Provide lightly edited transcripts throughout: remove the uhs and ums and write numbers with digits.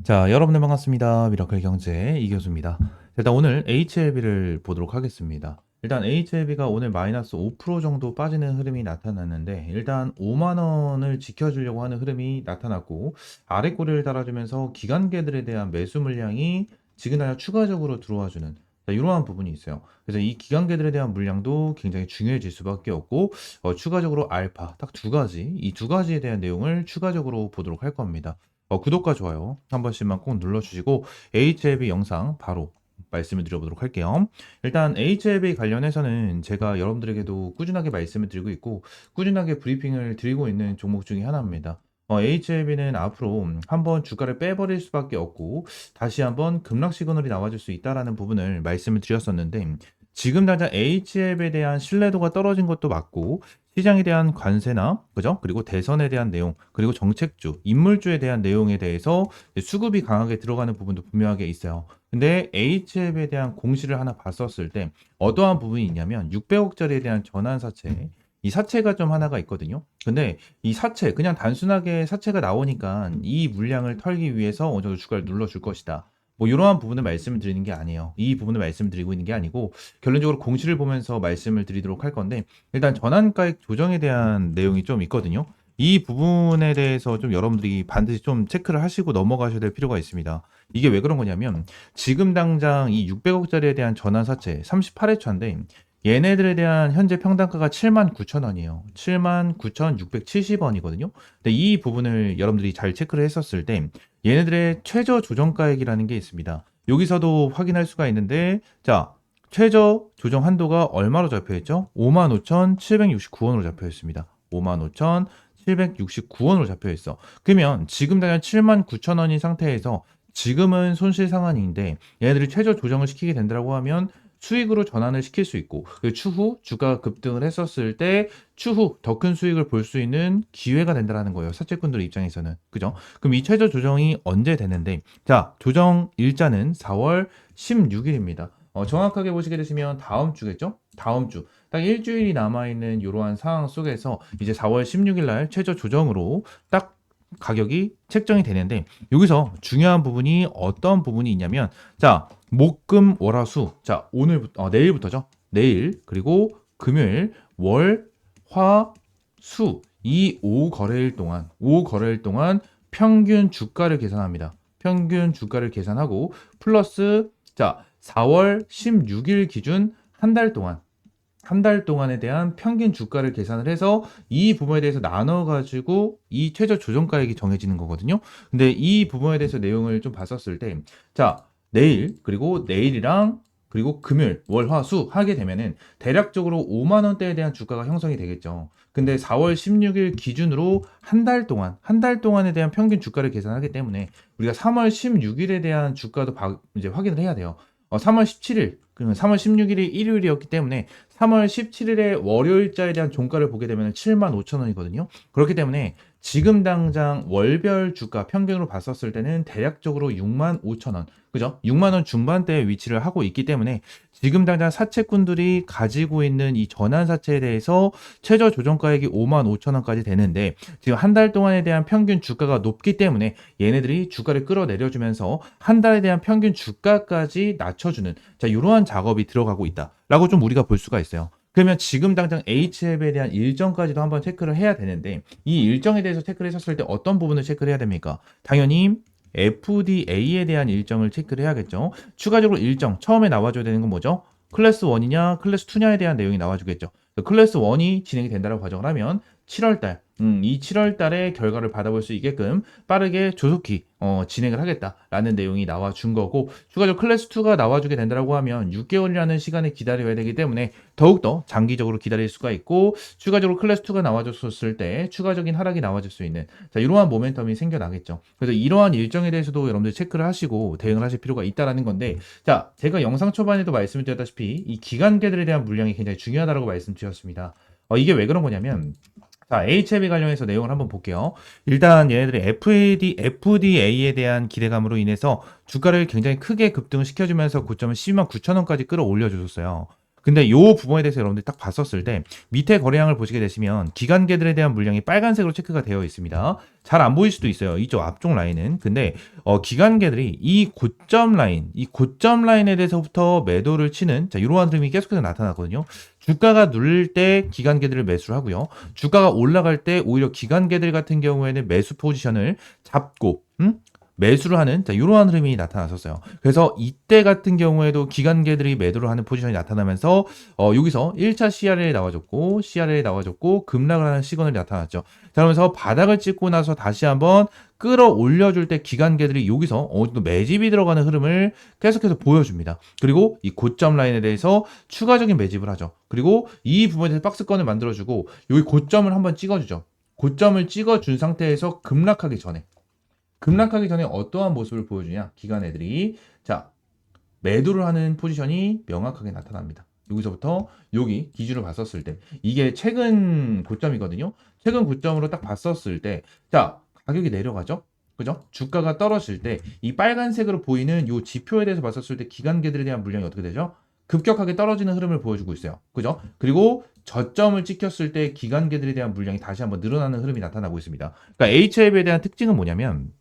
자, 여러분들 반갑습니다. 미라클 경제 이교수입니다. 일단 오늘 HLB를 보도록 하겠습니다. 일단 HLB가 오늘 마이너스 5% 정도 빠지는 흐름이 나타났는데, 일단 5만 원을 지켜주려고 하는 흐름이 나타났고, 아래 꼬리를 달아주면서 기관계들에 대한 매수 물량이 지그날 추가적으로 들어와주는 이러한 부분이 있어요. 그래서 이 기관계들에 대한 물량도 굉장히 중요해질 수밖에 없고, 추가적으로 알파 딱 두 가지, 이 두 가지에 대한 내용을 추가적으로 보도록 할 겁니다. 구독과 좋아요 한 번씩만 꼭 눌러주시고 HLB 영상 바로 말씀을 드려보도록 할게요. 일단 HLB 관련해서는 제가 여러분들에게도 꾸준하게 말씀을 드리고 있고 꾸준하게 브리핑을 드리고 있는 종목 중에 하나입니다. HLB는 앞으로 한번 주가를 빼버릴 수밖에 없고 다시 한번 급락 시그널이 나와줄 수 있다라는 부분을 말씀을 드렸었는데, 지금 당장 HLB에 대한 신뢰도가 떨어진 것도 맞고 시장에 대한 관세나 그죠? 그리고 대선에 대한 내용, 그리고 정책주, 인물주에 대한 내용에 대해서 수급이 강하게 들어가는 부분도 분명하게 있어요. 근데 HL에 대한 공시를 하나 봤었을 때 어떠한 부분이 있냐면 600억짜리에 대한 전환 사채, 이 사채가 좀 하나가 있거든요. 근데 이 사채 그냥 단순하게 사채가 나오니까 이 물량을 털기 위해서 어느 정도 주가를 눌러줄 것이다. 뭐 이러한 부분을 말씀을 드리는 게 아니에요. 이 부분을 말씀을 드리고 있는 게 아니고 결론적으로 공시를 보면서 말씀을 드리도록 할 건데, 일단 전환가액 조정에 대한 내용이 좀 있거든요. 이 부분에 대해서 좀 여러분들이 반드시 좀 체크를 하시고 넘어가셔야 될 필요가 있습니다. 이게 왜 그런 거냐면 지금 당장 이 600억짜리에 대한 전환 사채 38회차인데 얘네들에 대한 현재 평단가가 79,000원이에요. 79,670원이거든요. 근데 이 부분을 여러분들이 잘 체크를 했었을 때 얘네들의 최저 조정가액이라는 게 있습니다. 여기서도 확인할 수가 있는데, 자, 최저 조정 한도가 얼마로 잡혀 있죠? 55,769원으로 잡혀 있습니다. 55,769원으로 잡혀 있어. 그러면 지금 당장 79,000원인 상태에서 지금은 손실 상한인데 얘네들이 최저 조정을 시키게 된다고 하면 수익으로 전환을 시킬 수 있고, 그 추후 주가 급등을 했었을 때 추후 더 큰 수익을 볼 수 있는 기회가 된다라는 거예요. 사채꾼들 입장에서는. 그죠? 그럼 이 최저 조정이 언제 되는데, 자, 조정 일자는 4월 16일입니다. 정확하게 보시게 되시면 다음 주겠죠? 다음 주. 딱 일주일이 남아있는 이러한 상황 속에서 이제 4월 16일 날 최저 조정으로 딱 가격이 책정이 되는데, 여기서 중요한 부분이 어떤 부분이 있냐면, 자, 목금 월화수, 자 오늘부터 내일부터죠. 내일 그리고 금요일 월화수 이 5거래일 동안 평균 주가를 계산합니다. 평균 주가를 계산하고 플러스, 자 4월 16일 기준 한 달 동안에 대한 평균 주가를 계산을 해서 이 부분에 대해서 나눠가지고 이 최저 조정가액이 정해지는 거거든요. 근데 이 부분에 대해서 내용을 좀 봤었을 때, 자, 내일, 그리고 내일이랑 그리고 금요일, 월, 화, 수 하게 되면은 대략적으로 5만 원대에 대한 주가가 형성이 되겠죠. 근데 4월 16일 기준으로 한 달 동안에 대한 평균 주가를 계산하기 때문에 우리가 3월 16일에 대한 주가도 이제 확인을 해야 돼요. 3월 17일, 그러면 3월 16일이 일요일이었기 때문에 3월 17일에 월요일자에 대한 종가를 보게 되면 75,000원이거든요. 그렇기 때문에 지금 당장 월별 주가 평균으로 봤었을 때는 대략적으로 65,000원, 그죠? 6만 원 중반대에 위치를 하고 있기 때문에 지금 당장 사채꾼들이 가지고 있는 이 전환 사채에 대해서 최저 조정가액이 55,000원까지 되는데, 지금 한 달 동안에 대한 평균 주가가 높기 때문에 얘네들이 주가를 끌어내려주면서 한 달에 대한 평균 주가까지 낮춰주는, 자, 이러한 작업이 들어가고 있다라고 좀 우리가 볼 수가 있어요. 그러면 지금 당장 HF에 대한 일정까지도 한번 체크를 해야 되는데, 이 일정에 대해서 체크를 했었을 때 어떤 부분을 체크를 해야 됩니까? 당연히 FDA에 대한 일정을 체크를 해야겠죠. 추가적으로 일정, 처음에 나와줘야 되는 건 뭐죠? 클래스 1이냐, 클래스 2냐에 대한 내용이 나와주겠죠. 클래스 1이 진행이 된다고 가정을 하면 7월달, 이 7월달에 결과를 받아볼 수 있게끔 빠르게 조속히 진행을 하겠다라는 내용이 나와준 거고, 추가적으로 클래스 2가 나와주게 된다고 하면 6개월이라는 시간을 기다려야 되기 때문에 더욱더 장기적으로 기다릴 수가 있고, 추가적으로 클래스 2가 나와줬을 때 추가적인 하락이 나와줄 수 있는, 자, 이러한 모멘텀이 생겨나겠죠. 그래서 이러한 일정에 대해서도 여러분들 체크를 하시고 대응을 하실 필요가 있다라는 건데, 자, 제가 영상 초반에도 말씀을 드렸다시피 이 기관계들에 대한 물량이 굉장히 중요하다고 말씀드렸습니다. 이게 왜 그런 거냐면, 자, HLB 관련해서 내용을 한번 볼게요. 일단 얘네들이 FDA에 대한 기대감으로 인해서 주가를 굉장히 크게 급등을 시켜주면서 고점을 12만 9천 원까지 끌어올려 줬었어요. 근데 요 부분에 대해서 여러분들이 딱 봤었을 때 밑에 거래량을 보시게 되시면 기관계들에 대한 물량이 빨간색으로 체크가 되어 있습니다. 잘 안 보일 수도 있어요. 이쪽 앞쪽 라인은. 근데 기관계들이 이 고점 라인에 대해서부터 매도를 치는 자, 이러한 흐름이 계속해서 나타나거든요. 주가가 누를 때 기관계들을 매수를 하고요. 주가가 올라갈 때 오히려 기관계들 같은 경우에는 매수 포지션을 잡고 매수를 하는 자, 이러한 흐름이 나타났었어요. 그래서 이때 같은 경우에도 기관계들이 매도를 하는 포지션이 나타나면서 여기서 1차 CRL이 나와줬고 급락을 하는 시그널이 나타났죠. 자, 그러면서 바닥을 찍고 나서 다시 한번 끌어올려줄 때 기관계들이 여기서 어느 정도 매집이 들어가는 흐름을 계속해서 보여줍니다. 그리고 이 고점 라인에 대해서 추가적인 매집을 하죠. 그리고 이 부분에 대해서 박스권을 만들어주고 여기 고점을 한번 찍어주죠. 고점을 찍어준 상태에서 급락하기 전에 어떠한 모습을 보여주냐? 기관 애들이 자 매도를 하는 포지션이 명확하게 나타납니다. 여기서부터 여기 기준으로 봤었을 때 이게 최근 고점이거든요. 최근 고점으로 딱 봤었을 때 자 가격이 내려가죠. 그죠? 주가가 떨어질 때 이 빨간색으로 보이는 이 지표에 대해서 봤었을 때 기관계들에 대한 물량이 어떻게 되죠? 급격하게 떨어지는 흐름을 보여주고 있어요. 그죠? 그리고 저점을 찍혔을 때 기관계들에 대한 물량이 다시 한번 늘어나는 흐름이 나타나고 있습니다. 그러니까 HL에 대한 특징은 뭐냐면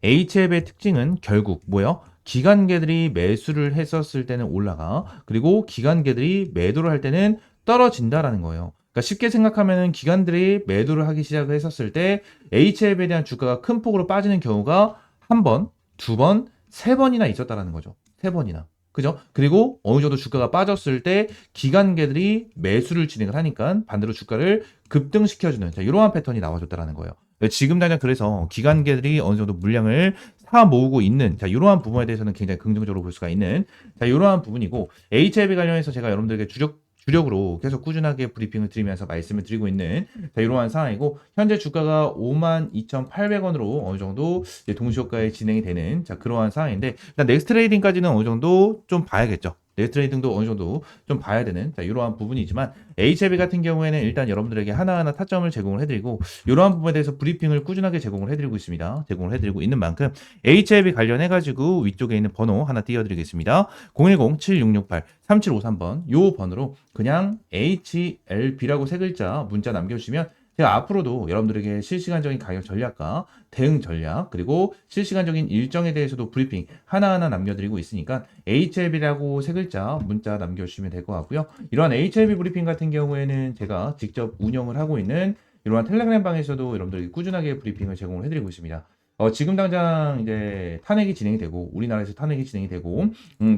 HF의 특징은 결국 뭐예요? 기관계들이 매수를 했었을 때는 올라가 그리고 기관계들이 매도를 할 때는 떨어진다라는 거예요. 그러니까 쉽게 생각하면은 기관들이 매도를 하기 시작을 했었을 때 HF에 대한 주가가 큰 폭으로 빠지는 경우가 한 번, 두 번, 세 번이나 있었다라는 거죠. 세 번이나. 그죠? 그리고 어느 정도 주가가 빠졌을 때 기관계들이 매수를 진행을 하니까 반대로 주가를 급등시켜주는 자, 이러한 패턴이 나와줬다라는 거예요. 지금 당장 그래서 기관계들이 어느 정도 물량을 사 모으고 있는 자 이러한 부분에 대해서는 굉장히 긍정적으로 볼 수가 있는 자 이러한 부분이고 HLB 관련해서 제가 여러분들에게 주력으로 계속 꾸준하게 브리핑을 드리면서 말씀을 드리고 있는 자 이러한 상황이고 현재 주가가 52,800원으로 어느 정도 동시효과에 진행이 되는 자 그러한 상황인데 일단 넥스트 트레이딩까지는 어느 정도 좀 봐야겠죠. 넥스트레이딩도 어느 정도 좀 봐야 되는 자 이러한 부분이지만 HLB 같은 경우에는 일단 여러분들에게 하나하나 타점을 제공을 해드리고 이러한 부분에 대해서 브리핑을 꾸준하게 제공을 해드리고 있습니다. 제공을 해드리고 있는 만큼 HLB 관련해가지고 위쪽에 있는 번호 하나 띄워드리겠습니다. 010-7668-3753번 요 번호로 그냥 HLB라고 세 글자 문자 남겨주시면 제가 앞으로도 여러분들에게 실시간적인 가격 전략과 대응 전략 그리고 실시간적인 일정에 대해서도 브리핑 하나하나 남겨드리고 있으니까 HLB라고 세 글자 문자 남겨주시면 될 것 같고요. 이러한 HLB 브리핑 같은 경우에는 제가 직접 운영을 하고 있는 이러한 텔레그램 방에서도 여러분들에게 꾸준하게 브리핑을 제공을 해드리고 있습니다. 지금 당장 이제 탄핵이 진행이 되고 우리나라에서 탄핵이 진행이 되고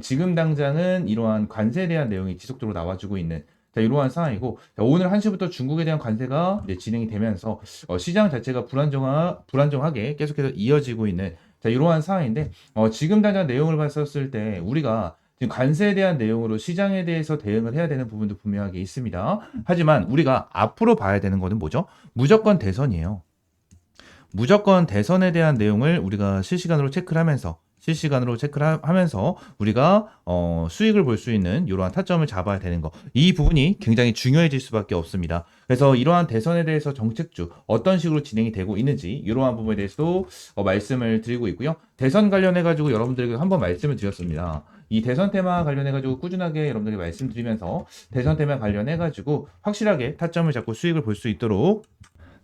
지금 당장은 이러한 관세에 대한 내용이 지속적으로 나와주고 있는 자, 이러한 상황이고 자, 오늘 1시부터 중국에 대한 관세가 이제 진행이 되면서 시장 자체가 불안정하게 계속해서 이어지고 있는 자, 이러한 상황인데 지금 당장 내용을 봤었을 때 우리가 지금 관세에 대한 내용으로 시장에 대해서 대응을 해야 되는 부분도 분명하게 있습니다. 하지만 우리가 앞으로 봐야 되는 거는 뭐죠? 무조건 대선이에요. 무조건 대선에 대한 내용을 우리가 실시간으로 체크를 하면서 우리가 수익을 볼 수 있는 이러한 타점을 잡아야 되는 거. 이 부분이 굉장히 중요해질 수밖에 없습니다. 그래서 이러한 대선에 대해서 정책주 어떤 식으로 진행이 되고 있는지 이러한 부분에 대해서도 말씀을 드리고 있고요. 대선 관련해 가지고 여러분들에게 한번 말씀을 드렸습니다. 이 대선 테마 관련해 가지고 꾸준하게 여러분들에게 말씀드리면서 대선 테마 관련해 가지고 확실하게 타점을 잡고 수익을 볼 수 있도록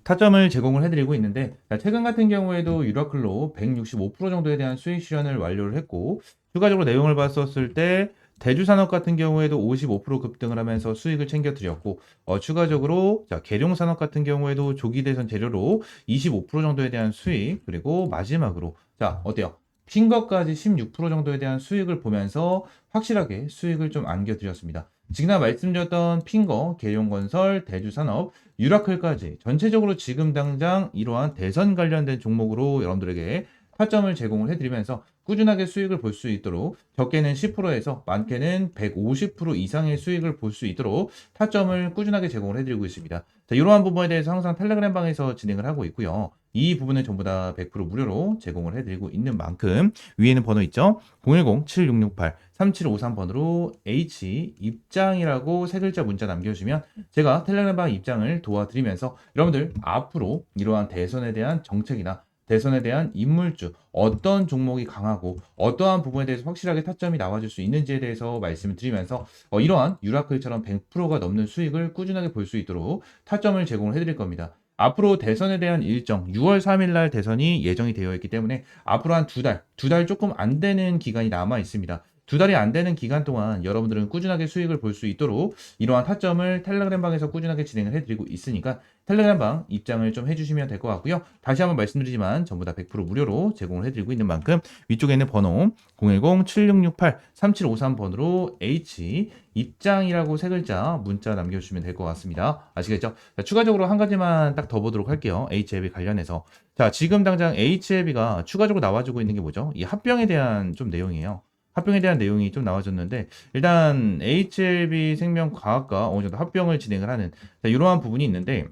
타점을 제공을 해드리고 있는데 최근 같은 경우에도 유라클로 165% 정도에 대한 수익 실현을 완료를 했고 추가적으로 내용을 봤었을 때 대주산업 같은 경우에도 55% 급등을 하면서 수익을 챙겨드렸고 추가적으로 계룡산업 같은 경우에도 조기 대선 재료로 25% 정도에 대한 수익 그리고 마지막으로 자 어때요? 핀거까지 16% 정도에 대한 수익을 보면서 확실하게 수익을 좀 안겨드렸습니다. 지금 말씀드렸던 핀거, 계룡건설, 대주산업, 유라클까지 전체적으로 지금 당장 이러한 대선 관련된 종목으로 여러분들에게 타점을 제공을 해드리면서 꾸준하게 수익을 볼 수 있도록 적게는 10%에서 많게는 150% 이상의 수익을 볼 수 있도록 타점을 꾸준하게 제공을 해드리고 있습니다. 자, 이러한 부분에 대해서 항상 텔레그램 방에서 진행을 하고 있고요. 이 부분은 전부 다 100% 무료로 제공을 해드리고 있는 만큼 위에는 번호 있죠? 010-7668-3753번으로 H 입장이라고 세 글자 문자 남겨주시면 제가 텔레그램 방 입장을 도와드리면서 여러분들 앞으로 이러한 대선에 대한 정책이나 대선에 대한 인물주, 어떤 종목이 강하고 어떠한 부분에 대해서 확실하게 타점이 나와줄 수 있는지에 대해서 말씀을 드리면서 이러한 유라클처럼 100%가 넘는 수익을 꾸준하게 볼 수 있도록 타점을 제공을 해드릴 겁니다. 앞으로 대선에 대한 일정, 6월 3일 날 대선이 예정이 되어 있기 때문에 앞으로 한 두 달 조금 안 되는 기간이 남아 있습니다. 두 달이 안 되는 기간 동안 여러분들은 꾸준하게 수익을 볼 수 있도록 이러한 타점을 텔레그램 방에서 꾸준하게 진행을 해드리고 있으니까 텔레그램 방 입장을 좀 해주시면 될 것 같고요. 다시 한번 말씀드리지만 전부 다 100% 무료로 제공을 해드리고 있는 만큼 위쪽에 있는 번호 010-7668-3753번으로 H 입장이라고 세 글자 문자 남겨주시면 될 것 같습니다. 아시겠죠? 자, 추가적으로 한 가지만 딱 더 보도록 할게요. HLB 관련해서. 자, 지금 당장 HLB가 추가적으로 나와주고 있는 게 뭐죠? 이 합병에 대한 좀 내용이에요. 합병에 대한 내용이 좀 나와줬는데 일단 HLB 생명과학과 어느 정도 합병을 진행을 하는 이러한 부분이 있는데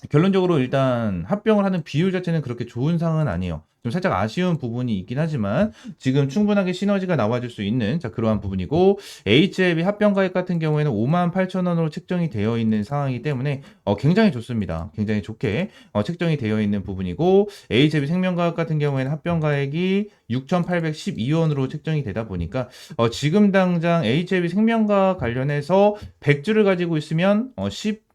결론적으로 일단 합병을 하는 비율 자체는 그렇게 좋은 상황은 아니에요. 좀 살짝 아쉬운 부분이 있긴 하지만 지금 충분하게 시너지가 나와줄 수 있는 그러한 부분이고 HLB 합병 가액 같은 경우에는 58,000원으로 책정이 되어 있는 상황이기 때문에 굉장히 좋습니다. 굉장히 좋게 책정이 되어 있는 부분이고 HLB 생명과학 같은 경우에는 합병 가액이 6,812원으로 책정이 되다 보니까 지금 당장 HLB 생명과학 관련해서 100주를 가지고 있으면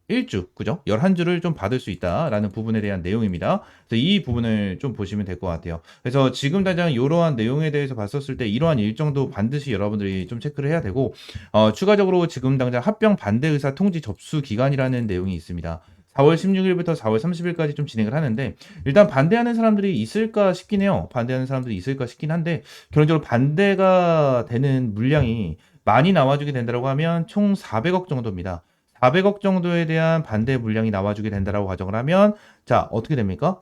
1주, 그죠? 11주를 좀 받을 수 있다라는 부분에 대한 내용입니다. 그래서 이 부분을 좀 보시면 될 것 같아요. 그래서 지금 당장 이러한 내용에 대해서 봤었을 때 이러한 일정도 반드시 여러분들이 좀 체크를 해야 되고, 추가적으로 지금 당장 합병 반대 의사 통지 접수 기간이라는 내용이 있습니다. 4월 16일부터 4월 30일까지 좀 진행을 하는데 일단 반대하는 사람들이 있을까 싶긴 해요. 반대하는 사람들이 있을까 싶긴 한데 결론적으로 반대가 되는 물량이 많이 나와주게 된다고 하면 총 400억 정도입니다. 400억 정도에 대한 반대 물량이 나와주게 된다라고 가정을 하면 자 어떻게 됩니까?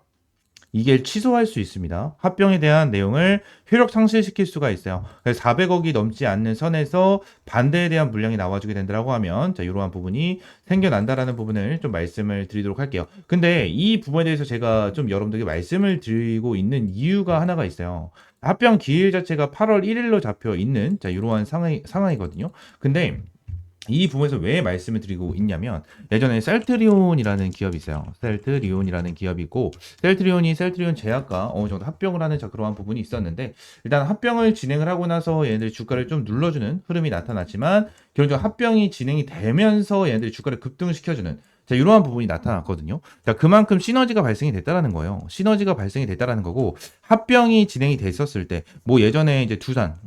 이게 취소할 수 있습니다. 합병에 대한 내용을 효력 상실시킬 수가 있어요. 그래서 400억이 넘지 않는 선에서 반대에 대한 물량이 나와주게 된다고 하면 자 이러한 부분이 생겨난다라는 부분을 좀 말씀을 드리도록 할게요. 근데 이 부분에 대해서 제가 좀 여러분들에게 말씀을 드리고 있는 이유가 하나가 있어요. 합병 기일 자체가 8월 1일로 잡혀 있는 자 이러한 상황이거든요. 근데 이 부분에서 왜 말씀을 드리고 있냐면 예전에 셀트리온이라는 기업이 있어요. 셀트리온이라는 기업이고 셀트리온이 셀트리온 제약과 어느 정도 합병을 하는 그러한 부분이 있었는데 일단 합병을 진행을 하고 나서 얘네들이 주가를 좀 눌러주는 흐름이 나타났지만 결국 합병이 진행이 되면서 얘네들이 주가를 급등시켜주는 자, 이러한 부분이 나타났거든요. 자, 그만큼 시너지가 발생이 됐다라는 거예요. 시너지가 발생이 됐다라는 거고, 합병이 진행이 됐었을 때, 뭐 예전에 이제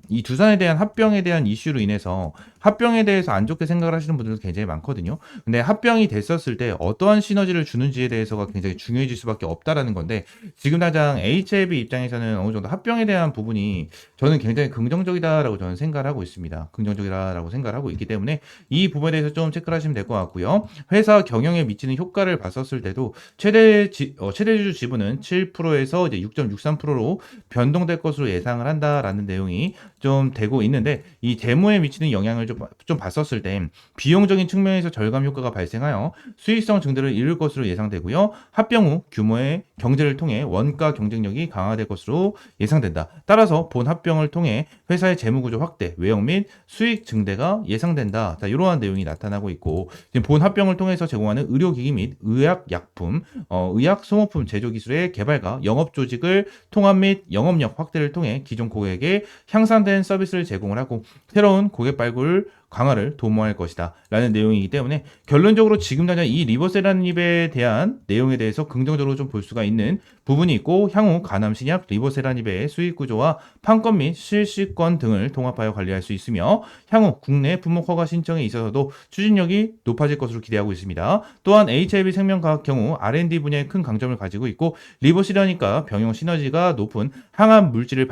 이 두산에 대한 합병에 대한 이슈로 인해서 합병에 대해서 안 좋게 생각을 하시는 분들도 굉장히 많거든요. 근데 합병이 됐었을 때 어떠한 시너지를 주는지에 대해서가 굉장히 중요해질 수밖에 없다라는 건데, 지금 당장 HLB 입장에서는 어느 정도 합병에 대한 부분이 저는 굉장히 긍정적이다라고 저는 생각을 하고 있습니다. 긍정적이다라고 생각을 하고 있기 때문에 이 부분에 대해서 좀 체크를 하시면 될 것 같고요. 회사 경영에 미치는 효과를 봤었을 때도 최대주 지분은 7%에서 이제 6.63%로 변동될 것으로 예상을 한다라는 내용이 좀 되고 있는데 이 재무에 미치는 영향을 좀 봤었을 때 비용적인 측면에서 절감 효과가 발생하여 수익성 증대를 이룰 것으로 예상되고요. 합병 후 규모의 경제를 통해 원가 경쟁력이 강화될 것으로 예상된다. 따라서 본 합병을 통해 회사의 재무구조 확대, 외형 및 수익 증대가 예상된다. 자, 이러한 내용이 나타나고 있고 지금 본 합병을 통해서 제공하는 의료기기 및 의약약품, 의약 소모품 제조 기술의 개발과 영업 조직을 통합 및 영업력 확대를 통해 기존 고객에게 향상된 서비스를 제공을 하고 새로운 고객 발굴 강화를 도모할 것이다 라는 내용이기 때문에 결론적으로 지금 당장 이 리보세라닙에 대한 내용에 대해서 긍정적으로 좀 볼 수가 있는 부분이 있고 향후 가남 신약 리보세라닙의 수익 구조와 판권 및 실시권 등을 통합하여 관리할 수 있으며 향후 국내 품목 허가 신청에 있어서도 추진력이 높아질 것으로 기대하고 있습니다. 또한 HIV 생명과학 경우 R&D 분야에 큰 강점을 가지고 있고 리보세라닙과 병용 시너지가 높은 항암 물질을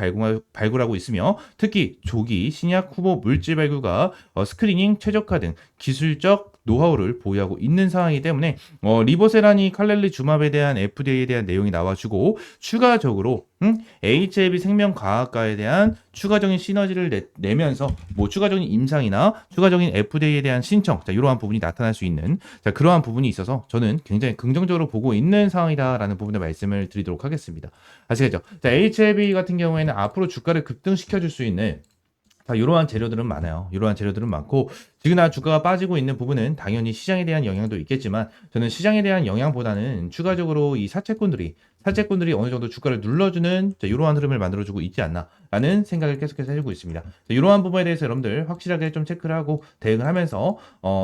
발굴하고 있으며 특히 조기 신약 후보 물질 발굴과 스크리닝 최적화 등 기술적 노하우를 보유하고 있는 상황이기 때문에 리보세라니 칼렐리 주맙에 대한 FDA에 대한 내용이 나와주고 추가적으로 HIV 생명과학과에 대한 추가적인 시너지를 내면서 뭐 추가적인 임상이나 추가적인 FDA에 대한 신청 자 이러한 부분이 나타날 수 있는 자 그러한 부분이 있어서 저는 굉장히 긍정적으로 보고 있는 상황이다라는 부분을 말씀을 드리도록 하겠습니다. 아시겠죠? 자 HIV 같은 경우에는 앞으로 주가를 급등시켜 줄 수 있는 자, 이러한 재료들은 많아요. 이러한 재료들은 많고 지금 주가가 빠지고 있는 부분은 당연히 시장에 대한 영향도 있겠지만 저는 시장에 대한 영향보다는 추가적으로 이 사채꾼들이 어느 정도 주가를 눌러주는 이러한 흐름을 만들어주고 있지 않나라는 생각을 계속해서 해주고 있습니다. 이러한 부분에 대해서 여러분들 확실하게 좀 체크를 하고 대응을 하면서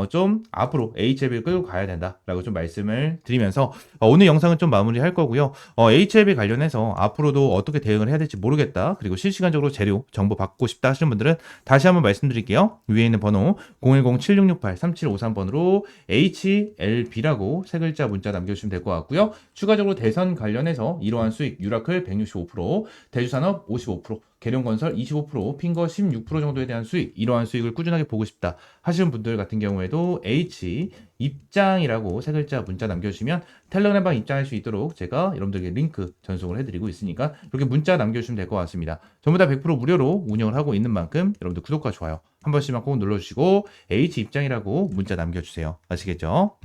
좀 앞으로 HLB를 끌고 가야 된다라고 좀 말씀을 드리면서 오늘 영상은 좀 마무리할 거고요. HLB 관련해서 앞으로도 어떻게 대응을 해야 될지 모르겠다. 그리고 실시간적으로 재료 정보 받고 싶다 하시는 분들은 다시 한번 말씀드릴게요. 위에 있는 번호 010-7668-3753번으로 HLB라고 세 글자 문자 남겨주시면 될 것 같고요. 추가적으로 대선 관련해서 이러한 수익 유라클 165%, 대주산업 55%, 계룡건설 25%, 핑거 16% 정도에 대한 수익, 이러한 수익을 꾸준하게 보고 싶다 하시는 분들 같은 경우에도 H 입장이라고 세 글자 문자 남겨주시면 텔레그램방 입장할 수 있도록 제가 여러분들에게 링크 전송을 해드리고 있으니까 이렇게 문자 남겨주시면 될 것 같습니다. 전부 다 100% 무료로 운영을 하고 있는 만큼 여러분들 구독과 좋아요 한 번씩만 꼭 눌러주시고 H 입장이라고 문자 남겨주세요. 아시겠죠?